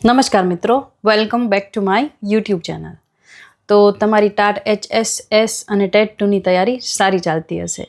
નમસ્કાર મિત્રો, welcome back to my YouTube channel. તો તમારી ટાટ HSS અને ટેટ 2ની તૈયારી સારી ચાલતી હશે.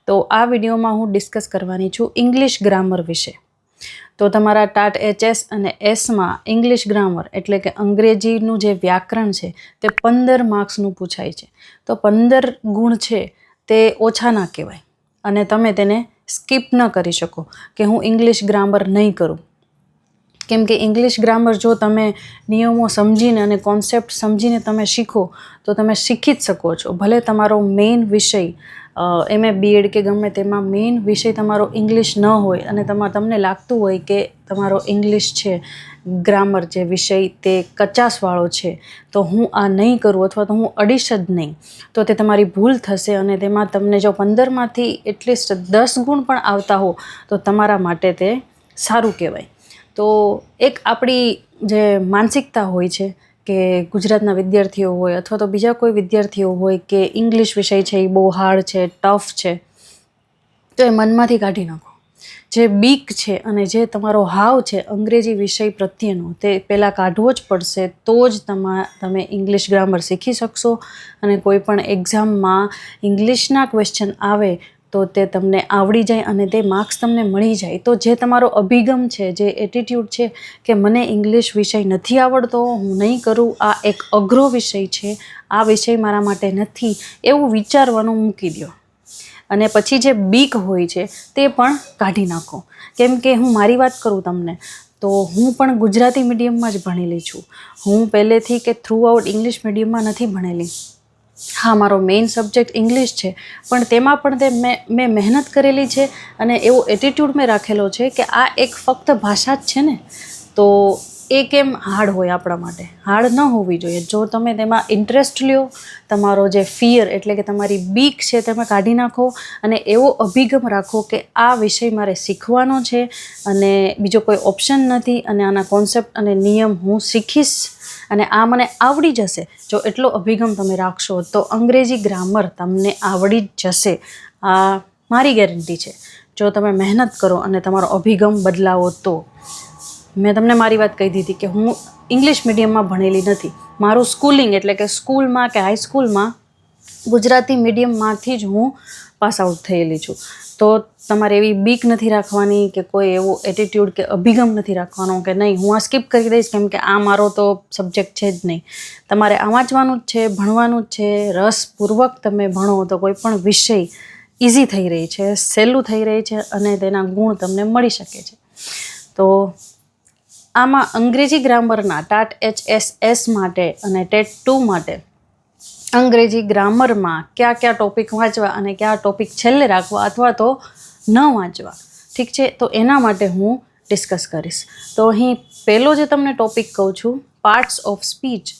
તો આ વિડીયોમાં હું ડિસ્કસ કરવાની છું ઇંગ્લિશ ગ્રામર વિશે. તો તમારા ટાટ HS અને Sમાં ઇંગ્લિશ ગ્રામર એટલે કે અંગ્રેજીનું જે વ્યાકરણ છે તે 15 માર્ક્સનું પૂછાય છે. તો 15 ગુણ છે તે ઓછા ના કહેવાય અને તમે તેને સ્કીપ ન કરી શકો કે હું ઇંગ્લિશ ગ્રામર નહીં કરું. કેમ કે ઇંગ્લિશ ગ્રામર જો તમે નિયમો સમજીને અને કોન્સેપ્ટ સમજીને તમે શીખો તો તમે શીખી જ શકો છો. ભલે તમારો મેઇન વિષય MA BEd કે ગમે તેમાં મેઇન વિષય તમારો ઇંગ્લિશ ન હોય અને તમને લાગતું હોય કે તમારો ઇંગ્લિશ છે ગ્રામર જે વિષય તે કચાસવાળો છે તો હું આ નહીં કરું અથવા તો હું અડીશ જ નહીં, તો તે તમારી ભૂલ થશે અને તેમાં તમને જો 15માંથી એટલીસ્ટ 10 ગુણ પણ આવતા હો તો તમારા માટે તે સારું કહેવાય. તો એક આપણી જે માનસિકતા હોય છે કે ગુજરાતના વિદ્યાર્થીઓ હોય અથવા તો બીજા કોઈ વિદ્યાર્થીઓ હોય કે ઇંગ્લિશ વિષય છે એ બહુ હાર્ડ છે, ટફ છે, તો એ મનમાંથી કાઢી નાખો. જે બીક છે અને જે તમારો હાવ છે અંગ્રેજી વિષય પ્રત્યેનો તે પહેલાં કાઢવો જ પડશે, તો જ તમે ઇંગ્લિશ ગ્રામર શીખી શકશો અને કોઈ પણ એક્ઝામમાં ઇંગ્લિશના ક્વેશ્ચન આવે તો તે તમને આવડી જાય અને તે માર્ક્સ તમને મળી જાય. તો જે તમારો અભિગમ છે, જે એટીટ્યૂડ છે કે મને ઇંગ્લિશ વિષય નથી આવડતો, હું નહીં કરું, આ એક અઘરો વિષય છે, આ વિષય મારા માટે નથી, એવું વિચારવાનું મૂકી દો અને પછી જે બીક હોય છે તે પણ કાઢી નાખો. કેમ કે હું મારી વાત કરું તમને તો હું પણ ગુજરાતી મીડિયમમાં જ ભણેલી છું. હું પહેલેથી કે થ્રુ આઉટ ઇંગ્લિશ મીડિયમમાં નથી ભણેલી. હા, મારો મેઇન સબ્જેક્ટ ઇંગ્લિશ છે પણ તેમાં પણ મેં મહેનત કરેલી છે અને એવો એટીટ્યૂડ મેં રાખેલો છે કે આ એક ફક્ત ભાષા જ છે ને, તો એ કેમ હાર્ડ હોય આપણા માટે? હાર્ડ ન હોવી જોઈએ. જો તમે તેમાં ઇન્ટરેસ્ટ લ્યો, તમારો જે ફિયર એટલે કે તમારી બીક છે તમે કાઢી નાખો અને એવો અભિગમ રાખો કે આ વિષય મારે શીખવાનો છે અને બીજો કોઈ ઓપ્શન નથી અને આના કોન્સેપ્ટ અને નિયમ હું શીખીશ અને આ મને આવડી જશે. જો એટલો અભિગમ તમે રાખશો તો અંગ્રેજી ગ્રામર તમને આવડી જ જશે. આ મારી ગેરંટી છે. જો તમે મહેનત કરો અને તમારો અભિગમ બદલાવો તો. મેં તમને મારી વાત કહી દીધી કે હું ઇંગ્લિશ મીડિયમમાં ભણેલી નથી. મારું સ્કૂલિંગ એટલે કે સ્કૂલમાં કે હાઈસ્કૂલમાં ગુજરાતી મીડિયમમાંથી જ હું પાસ આઉટ થયેલી છું. તો તમારે એવી બીક નથી રાખવાની કે કોઈ એવો એટીટ્યૂડ કે અભિગમ નથી રાખવાનો કે નહીં હું આ સ્કીપ કરી દઈશ કેમ કે આ મારો તો સબ્જેક્ટ છે જ નહીં. તમારે આ વાંચવાનું જ છે, ભણવાનું જ છે. રસપૂર્વક તમે ભણો તો કોઈ પણ વિષય ઇઝી થઈ રહી છે, સહેલું થઈ રહી છે અને તેના ગુણ તમને મળી શકે છે. તો આમાં અંગ્રેજી ગ્રામરના ટાટ HSS માટે અને ટેટ 2 માટે અંગ્રેજી ગ્રામરમાં કયા કયા ટૉપિક વાંચવા અને કયા ટૉપિક છેલ્લે રાખવા અથવા તો ન વાંચવા, ઠીક છે, તો એના માટે હું ડિસ્કસ કરીશ. તો અહીં પહેલો જે તમને ટૉપિક કહું છું, પાર્ટ્સ ઓફ સ્પીચ.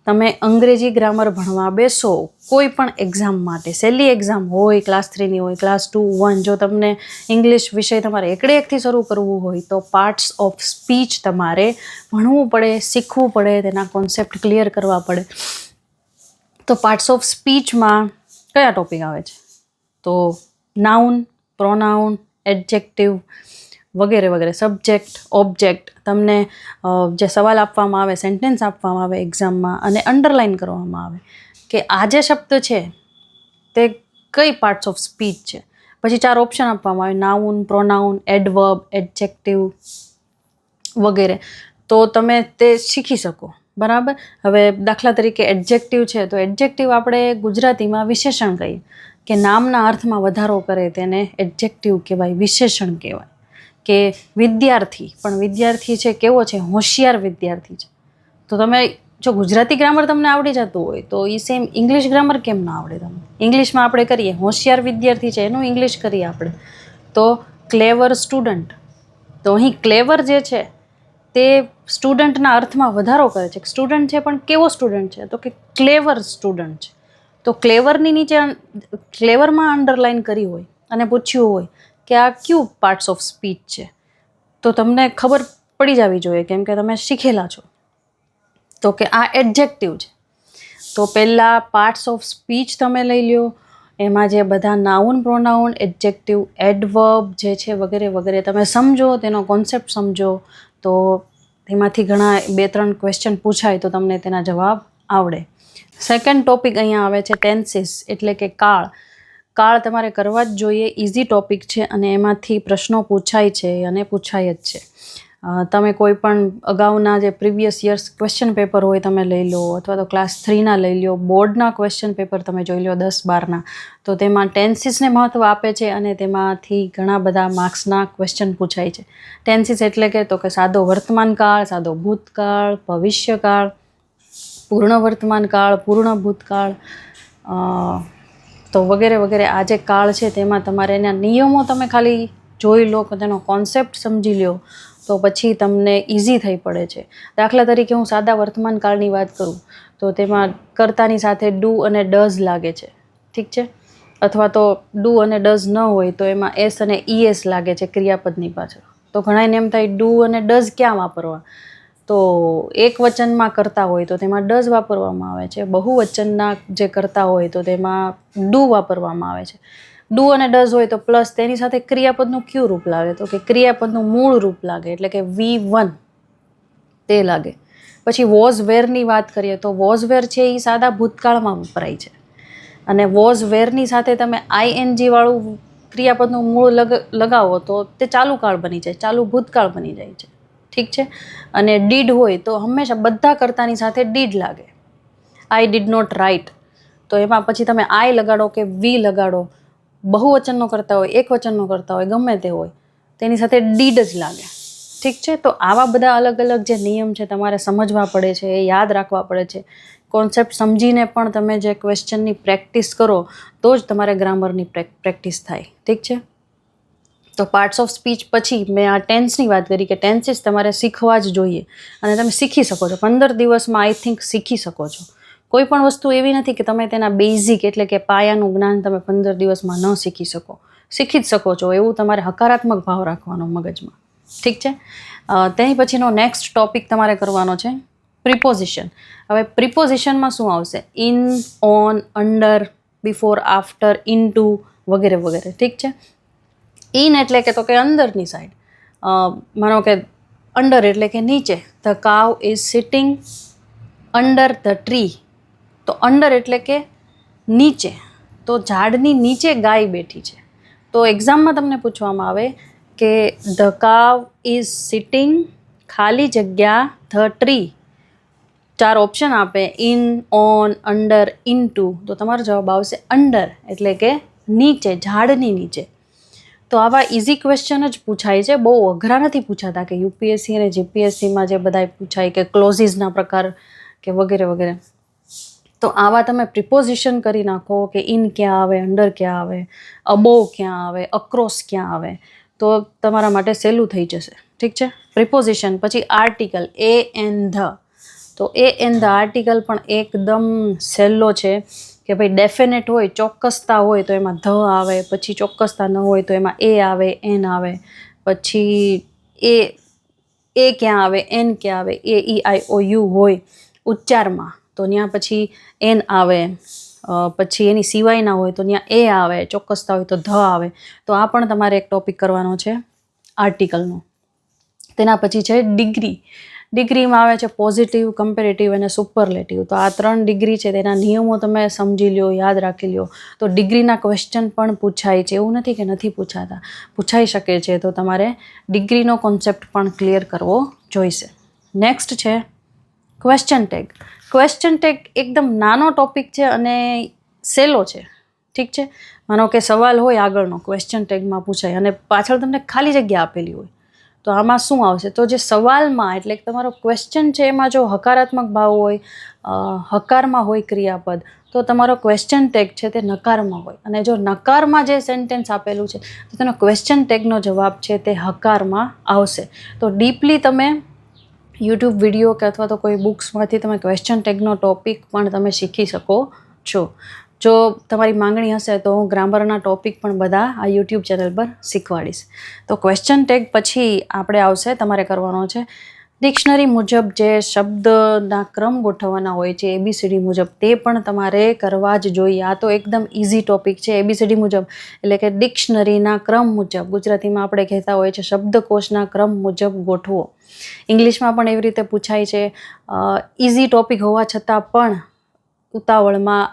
તમે અંગ્રેજી ગ્રામર ભણવા બેસો કોઈ પણ એક્ઝામ માટે, સહેલી એક્ઝામ હોય, ક્લાસ 3ની હોય, ક્લાસ 2, 1, જો તમને ઇંગ્લિશ વિષય તમારે એકથી શરૂ કરવું હોય તો પાર્ટ્સ ઓફ સ્પીચ તમારે ભણવું પડે, શીખવું પડે, તેના કોન્સેપ્ટ ક્લિયર કરવા પડે. તો પાર્ટ્સ ઓફ સ્પીચમાં કયા ટોપિક આવે છે? તો નાઉન, પ્રોનાઉન, એડજેક્ટિવ વગેરે વગેરે, સબ્જેક્ટ, ઓબ્જેક્ટ. તમને જે સવાલ આપવામાં આવે, સેન્ટેન્સ આપવામાં આવે એક્ઝામમાં અને અંડરલાઇન કરવામાં આવે કે આ જે શબ્દ છે તે કઈ પાર્ટ્સ ઓફ સ્પીચ છે. પછી 4 ઓપ્શન આપવામાં આવે, નાઉન, પ્રોનાઉન, એડવર્બ, એડજેક્ટિવ વગેરે. તો તમે તે શીખી શકો. બરાબર. હવે દાખલા તરીકે એડજેક્ટિવ છે તો એડજેક્ટિવ આપણે ગુજરાતીમાં વિશેષણ કહીએ કે નામના અર્થમાં વધારો કરે તેને એડજેક્ટિવ કહેવાય, વિશેષણ કહેવાય. કે વિદ્યાર્થી, પણ વિદ્યાર્થી છે કેવો છે? હોશિયાર વિદ્યાર્થી છે. તો તમે જો ગુજરાતી ગ્રામર તમને આવડી જતું હોય તો એ સેમ ઇંગ્લિશ ગ્રામર કેમ ના આવડે તમને? ઇંગ્લિશમાં આપણે કરીએ હોશિયાર વિદ્યાર્થી છે એનું ઇંગ્લિશ કરીએ આપણે તો ક્લેવર સ્ટુડન્ટ. તો અહીં ક્લેવર જે છે તે સ્ટુડન્ટના અર્થમાં વધારો કરે છે. સ્ટુડન્ટ છે પણ કેવો સ્ટુડન્ટ છે? તો કે ક્લેવર સ્ટુડન્ટ છે. તો ક્લેવરની નીચે ક્લેવરમાં અંડરલાઇન કરી હોય અને પૂછ્યું હોય કે આ કયું પાર્ટ્સ ઓફ સ્પીચ છે તો તમને ખબર પડી જવી જોઈએ કેમ કે તમે શીખેલા છો. તો કે આ એડજેક્ટિવ છે. તો પહેલાં પાર્ટ્સ ઓફ સ્પીચ તમે લઈ લ્યો, એમાં જે બધા નાઉન, પ્રોનાઉન, એડજેક્ટિવ, એડવર્બ જે છે વગેરે વગેરે તમે સમજો, તેનો કોન્સેપ્ટ સમજો તો તેમાંથી ઘણા 2-3 ક્વેશ્ચન પૂછાય તો તમને તેના જવાબ આવડે. સેકન્ડ ટોપિક અહીંયા આવે છે ટેન્સીસ, એટલે કે કાળ. કાળ તમારે કરવા જ જોઈએ, ઇઝી ટોપિક છે અને એમાંથી પ્રશ્નો પૂછાય છે અને પૂછાય જ છે. તમે કોઈ પણ અગાઉના જે પ્રીવિયસ યર્સ ક્વેશ્ચન પેપર હોય તમે લઈ લો, અથવા તો ક્લાસ 3ના લઈ લો, બોર્ડના ક્વેશ્ચન પેપર તમે જોઈ લો 10-12ના, તો તેમાં ટેન્સીસને મહત્ત્વ આપે છે અને તેમાંથી ઘણા બધા માર્ક્સના ક્વેશ્ચન પૂછાય છે. ટેન્સીસ એટલે કે સાદો વર્તમાનકાળ, સાદો ભૂતકાળ, ભવિષ્યકાળ, પૂર્ણ વર્તમાનકાળ, પૂર્ણ ભૂતકાળ, તો વગેરે વગેરે. આ જે કાળ છે તેમાં તમારે એના નિયમો તમે ખાલી જોઈ લો, કે તેનો કોન્સેપ્ટ સમજી લો, તો પછી તમને ઇઝી થઈ પડે છે. દાખલા તરીકે હું સાદા વર્તમાન કાળની વાત કરું તો તેમાં કર્તાની સાથે ડુ અને ડઝ લાગે છે, ઠીક છે, અથવા તો ડુ અને ડઝ ન હોય તો એમાં એસ અને ઈએસ લાગે છે ક્રિયાપદની પાછળ. તો ઘણાને એમ થાય ડુ અને ડઝ ક્યાં વાપરવા, તો એક વચનમાં કરતા હોય તો તેમાં ડઝ વાપરવામાં આવે છે, બહુવચનના જે કરતા હોય તો તેમાં ડુ વાપરવામાં આવે છે. ડુ અને ડઝ હોય તો પ્લસ તેની સાથે ક્રિયાપદનું કયું રૂપ લાગે, તો કે ક્રિયાપદનું મૂળ રૂપ લાગે, એટલે કે V1 તે લાગે. પછી વોઝ વેરની વાત કરીએ તો વોઝ વેર છે એ સાદા ભૂતકાળમાં વપરાય છે, અને વોઝ વેરની સાથે તમે આઈએનજી વાળું ક્રિયાપદનું મૂળ લગાવો તો તે ચાલુ કાળ બની જાય, ચાલુ ભૂતકાળ બની જાય છે, ઠીક છે. અને ડીડ હોય તો હંમેશા બધા કર્તાની સાથે ડીડ લાગે. આઈ ડીડ નોટ રાઇટ, તો એમાં પછી તમે આઈ લગાડો કે વી લગાડો, બહુવચનનો કરતા હોય, એક વચનનો કરતા હોય, ગમે તે હોય, તેની સાથે ડીડ જ લાગે, ઠીક છે. તો આવા બધા અલગ અલગ જે નિયમ છે તમારે સમજવા પડે છે, એ યાદ રાખવા પડે છે. કોન્સેપ્ટ સમજીને પણ તમે જે ક્વેશ્ચનની પ્રેક્ટિસ કરો તો જ તમારે ગ્રામરની પ્રેક્ટિસ થાય, ઠીક છે. તો પાર્ટ્સ ઓફ સ્પીચ પછી મેં આ ટેન્સની વાત કરી કે ટેન્સીસ તમારે શીખવા જ જોઈએ, અને તમે શીખી શકો છો 15 દિવસમાં, આઈ થિંક શીખી શકો છો. કોઈ પણ વસ્તુ એવી નથી કે તમે તેના બેઝિક એટલે કે પાયાનું જ્ઞાન તમે 15 દિવસમાં ન શીખી શકો, શીખી જ શકો છો. એવું તમારે હકારાત્મક ભાવ રાખવાનો મગજમાં, ઠીક છે. તેની પછીનો નેક્સ્ટ ટોપિક તમારે કરવાનો છે પ્રિપોઝિશન. હવે પ્રિપોઝિશનમાં શું આવશે, in, on, under, before, after, into વગેરે વગેરે, ઠીક છે. ઇન એટલે કે તો કે અંદરની સાઈડ, માનો કે અંડર એટલે કે નીચે, the cow is sitting under the tree, તો અંડર એટલે કે નીચે, તો ઝાડની નીચે ગાય બેઠી છે. તો એક્ઝામમાં તમને પૂછવામાં આવે કે ધ કાવ ઇઝ સિટિંગ ખાલી જગ્યા ધ ટ્રી, 4 ઓપ્શન આપે, ઇન, ઓન, અંડર, ઇનટુ, તો તમારો જવાબ આવશે અંડર, એટલે કે નીચે, ઝાડની નીચે. તો આવા ઇઝી ક્વેશ્ચન જ પૂછાય છે, બહુ અઘરા નથી પૂછાતા કે યુપીએસસી અને જીપીએસસીમાં જે બધા પૂછાય કે ક્લોઝિસના પ્રકાર કે વગેરે વગેરે. તો આવા તમે પ્રિપોઝિશન કરી નાખો કે ઇન ક્યાં આવે, અંડર ક્યાં આવે, અબોવ ક્યાં આવે, અક્રોસ ક્યાં આવે, તો તમારા માટે સહેલું થઈ જશે, ઠીક છે. પ્રિપોઝિશન પછી આર્ટિકલ, એ એન ધ, તો એ એન ધ આર્ટિકલ પણ એકદમ સહેલો છે કે ભાઈ ડેફિનેટ હોય, ચોક્કસતા હોય તો એમાં ધ આવે, પછી ચોક્કસતા ન હોય તો એમાં એ આવે, એન આવે, પછી એ ક્યાં આવે, એન ક્યાં આવે, એ ઈ આઈ ઓ યુ હોય ઉચ્ચારમાં તો ત્યાં પછી એન આવે, પછી એની સિવાયના હોય તો ત્યાં એ આવે, ચોક્કસતા હોય તો ધ આવે. તો આ પણ તમારે એક ટોપિક કરવાનો છે આર્ટિકલનો. તેના પછી છે ડિગ્રી. ડિગ્રીમાં આવે છે પોઝિટિવ, કમ્પેરેટિવ અને સુપરલેટિવ. તો આ 3 ડિગ્રી છે, તેના નિયમો તમે સમજી લો, યાદ રાખી લો, તો ડિગ્રીના ક્વેશ્ચન પણ પૂછાય છે, એવું નથી કે નથી પૂછાતા, પૂછાઈ શકે છે. તો તમારે ડિગ્રીનો કોન્સેપ્ટ પણ ક્લિયર કરવો જોઈશે. નેક્સ્ટ છે ક્વેશ્ચન ટેગ. ક્વેશ્ચન ટેગ એકદમ નાનો ટોપિક છે અને સહેલો છે, ઠીક છે. માનો કે સવાલ હોય આગળનો, ક્વેશ્ચન ટેગમાં પૂછાય અને પાછળ તમને ખાલી જગ્યા આપેલી હોય, તો આમાં શું આવશે, તો જે સવાલમાં એટલે કે તમારો ક્વેશ્ચન છે એમાં જો હકારાત્મક ભાવ હોય, હકારમાં હોય ક્રિયાપદ, તો તમારો ક્વેશ્ચન ટેગ છે તે નકારમાં હોય, અને જો નકારમાં જે સેન્ટેન્સ આપેલું છે તો તેનો ક્વેશ્ચન ટેગનો જવાબ છે તે હકારમાં આવશે. તો ડીપલી તમે યુટ્યુબ વિડીયો કે અથવા તો કોઈ બુક્સમાંથી તમે ક્વેશ્ચન ટેગનો ટોપિક પણ તમે શીખી શકો છો. જો તમારી માંગણી હશે તો હું ગ્રામરના ટોપિક પણ બધા આ યુટ્યુબ ચેનલ પર શીખવાડીશ. તો ક્વેશ્ચન ટેગ પછી આપણે આવશે, તમારે કરવાનો છે ડિક્શનરી મુજબ જે શબ્દના ક્રમ ગોઠવવાના હોય છે ABCD મુજબ, તે પણ તમારે કરવા જ જોઈએ. આ તો એકદમ ઇઝી ટોપિક છે. ABCD મુજબ એટલે કે ડિક્શનરીના ક્રમ મુજબ, ગુજરાતીમાં આપણે કહેતા હોય છે શબ્દકોશના ક્રમ મુજબ ગોઠવો. ઇંગ્લિશમાં પણ એવી રીતે પૂછાય છે. ઇઝી ટોપિક હોવા છતાં પણ ઉતાવળમાં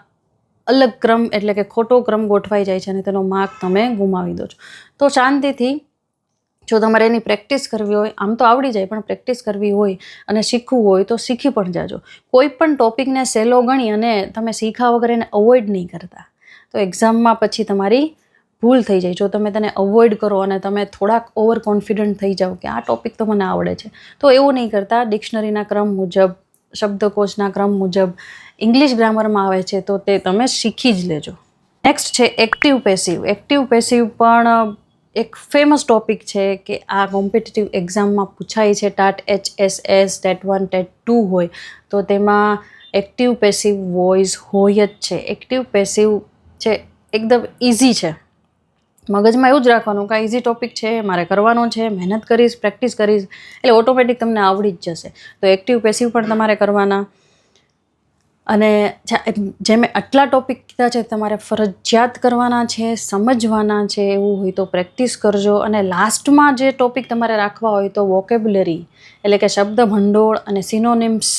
અલગ ક્રમ એટલે કે ખોટો ક્રમ ગોઠવાઈ જાય છે અને તેનો માર્ક તમે ગુમાવી દો છો. તો શાંતિથી, જો તમારે એની પ્રેક્ટિસ કરવી હોય, આમ તો આવડી જાય, પણ પ્રેક્ટિસ કરવી હોય અને શીખવું હોય તો શીખી પણ જાજો. કોઈ પણ ટોપિકને સહેલો ગણી અને તમે શીખા વગર એને અવોઇડ નહીં કરતા, તો એક્ઝામમાં પછી તમારી ભૂલ થઈ જાય. જો તમે તેને અવોઇડ કરો અને તમે થોડાક ઓવર કોન્ફિડન્ટ થઈ જાઓ કે આ ટોપિક તો મને આવડે છે, તો એવું નહીં કરતા. ડિક્શનરીના ક્રમ મુજબ, શબ્દકોશના ક્રમ મુજબ ઇંગ્લિશ ગ્રામરમાં આવે છે તો તે તમે શીખી જ લેજો. નેક્સ્ટ છે એક્ટિવ પેસિવ. એક્ટિવ પેસિવ પણ એક ફેમસ ટોપિક છે કે આ કોમ્પિટિટિવ એક્ઝામમાં પૂછાય છે. ટાટ HSS, ટેટ 1, ટેટ 2 હોય તો તેમાં એક્ટિવ પેસિવ વોઇસ હોય જ છે. એક્ટિવ પેસિવ છે એકદમ ઇઝી છે. મગજમાં એવું જ રાખવાનું કે ઇઝી ટોપિક છે, મારે કરવાનો છે, મહેનત કરીશ, પ્રેક્ટિસ કરીશ એટલે ઓટોમેટિક તમને આવડી જ જશે. તો એક્ટિવ પેસિવ પણ તમારે કરવાના. અને જે મેં આટલા ટોપિક કીધા છે તમારે ફરજિયાત કરવાના છે, સમજવાના છે. એવું હોય તો પ્રેક્ટિસ કરજો. અને લાસ્ટમાં જે ટોપિક તમારે રાખવા હોય તો વોકેબ્યુલરી એટલે કે શબ્દ ભંડોળ અને સિનોનિમ્સ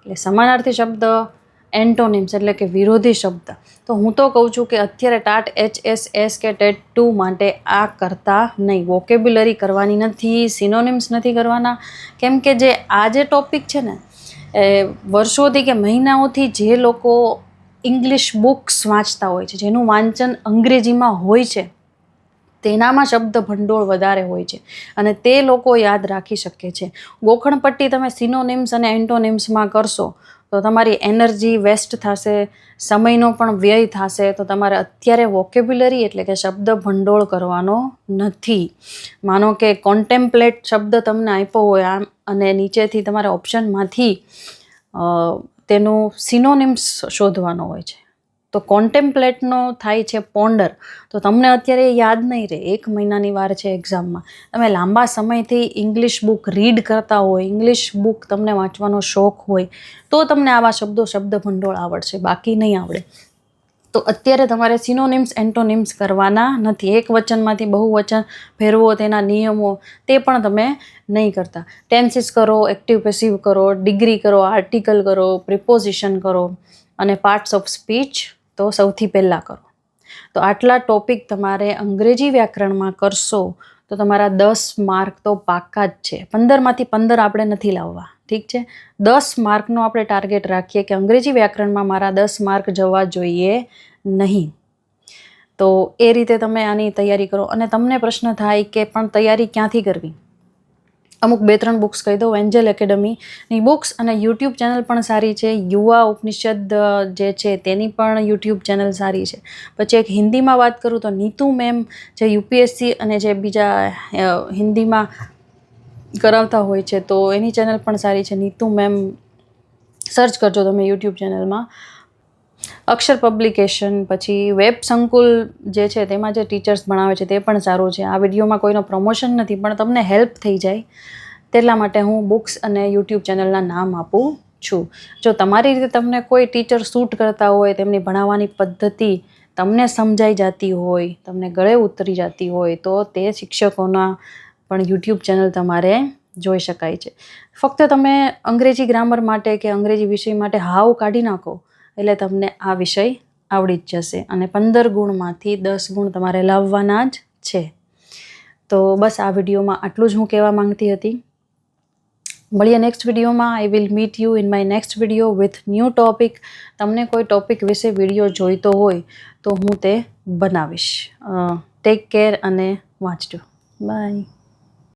એટલે સમાનાર્થી શબ્દ, એન્ટોનિમ્સ એટલે કે વિરોધી શબ્દ. તો હું તો કહું છું કે અત્યારે ટાટ HSS કે ટેટ 2 માટે આ કરતા નહીં. વોકેબ્યુલરી કરવાની નથી, સિનોનિમ્સ નથી કરવાના. કેમ કે જે આ જે ટોપિક છે ને, વર્ષોથી કે મહિનાઓથી જે લોકો ઇંગ્લિશ બુક્સ વાંચતા હોય છે, જેનું વાંચન અંગ્રેજીમાં હોય છે, તેનામાં શબ્દ ભંડોળ વધારે હોય છે અને તે લોકો યાદ રાખી શકે છે. ગોખણપટ્ટી તમે સિનોનિમ્સ અને એન્ટોનિમ્સમાં કરશો તો તમારી એનર્જી વેસ્ટ થશે, સમયનો પણ વ્યય થશે. તો તમારે અત્યારે વોકેબ્યુલરી એટલે કે શબ્દ ભંડોળ કરવાનો નથી. માનો કે કોન્ટેમ્પલેટ શબ્દ તમને આપ્યો હોય આમ અને નીચેથી તમારે ઓપ્શનમાંથી તેનું સિનોનિમ્સ શોધવાનો હોય છે. તો કોન્ટેમ્પલેટનો થાય છે પોન્ડર. તો તમને અત્યારે યાદ નહીં રહે, 1 મહિનાની વાર છે એક્ઝામમાં. તમે લાંબા સમયથી ઇંગ્લિશ બુક રીડ કરતા હોય, ઇંગ્લિશ બુક તમને વાંચવાનો શોખ હોય તો તમને આવા શબ્દો, શબ્દ ભંડોળ આવડશે, બાકી નહીં આવડે. તો અત્યારે તમારે સિનોનિમ્સ, એન્ટોનિમ્સ કરવાના નથી. એક વચનમાંથી બહુવચન ફેરવો, તેના નિયમો, તે પણ તમે નહીં કરતા. ટેન્સીસ કરો, એક્ટિવ પેસિવ કરો, ડિગ્રી કરો, આર્ટિકલ કરો, પ્રિપોઝિશન કરો અને પાર્ટ્સ ઓફ સ્પીચ તો સૌથી પહેલાં કરો. તો આટલા ટોપિક તમારે અંગ્રેજી વ્યાકરણમાં કરશો તો તમારા 10 માર્ક તો પાક્કા જ છે. 15માંથી 15 આપણે નથી લાવવા, ઠીક છે. 10 માર્કનો આપણે ટાર્ગેટ રાખીએ કે અંગ્રેજી વ્યાકરણમાં મારા 10 માર્ક જવા જોઈએ નહીં. તો એ રીતે તમે આની તૈયારી કરો. અને તમને પ્રશ્ન થાય કે પણ તૈયારી ક્યાંથી કરવી? અમુક 2-3 બુક્સ કહી દઉં. એન્જલ એકેડમીની બુક્સ અને યુટ્યુબ ચેનલ પણ સારી છે. યુવા ઉપનિષદ જે છે તેની પણ યુટ્યુબ ચેનલ સારી છે. પછી એક હિન્દીમાં વાત કરું તો નીતુ મેમ જે UPSC અને જે બીજા હિન્દીમાં કરાવતા હોય છે તો એની ચેનલ પણ સારી છે. નીતુ મેમ સર્ચ કરજો તમે યુટ્યુબ ચેનલમાં. અક્ષર પબ્લિકેશન, પછી વેબ સંકુલ જે છે તેમાં જે ટીચર્સ ભણાવે છે તે પણ સારું છે. આ વિડીયોમાં કોઈનો પ્રમોશન નથી, પણ તમને હેલ્પ થઈ જાય તેટલા માટે હું બુક્સ અને યુટ્યુબ ચેનલના નામ આપું છું. જો તમારી રીતે તમને કોઈ ટીચર સૂટ કરતા હોય, તેમની ભણાવવાની પદ્ધતિ તમને સમજાઈ જતી હોય, તમને ગળે ઉતરી જતી હોય તો તે શિક્ષકોના પણ યુટ્યુબ ચેનલ તમારે જોઈ શકાય છે. ફક્ત તમે અંગ્રેજી ગ્રામર માટે કે અંગ્રેજી વિષય માટે હાવ કાઢી નાખો એટલે તમને આ વિષય આવડી જ જશે અને 15 ગુણમાંથી 10 ગુણ તમારે લાવવાના જ છે. તો બસ આ વિડીયોમાં આટલું જ હું કહેવા માંગતી હતી. મળીએ નેક્સ્ટ વિડીયોમાં. I will meet you in my next video with new topic. તમને કોઈ ટોપિક વિશે વિડીયો જોઈતો હોય તો હું તે બનાવીશ. ટેક કેર અને વાંચજો. બાય.